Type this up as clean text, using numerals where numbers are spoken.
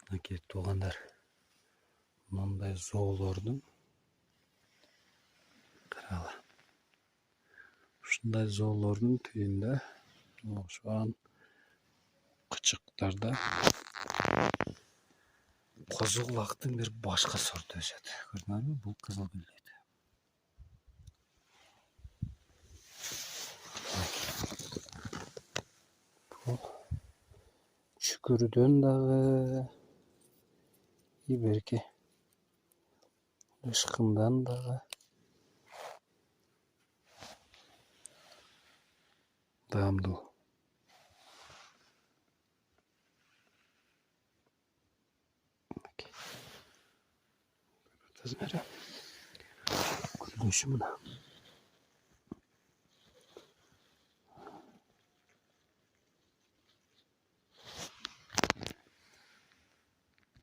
Мінекей туғандар, мынандай зоолордың қаралы. Ушундай зоолордың түйүндө ошон кычыктарда козу кулактын бир башка сорту өсөт. Көрдүңөрбү? Бул кызыл гүлдөйт. Бул чүкүрдөн дагы иберке, ышкындан дагы даамдуу. Гүлдөшү мына.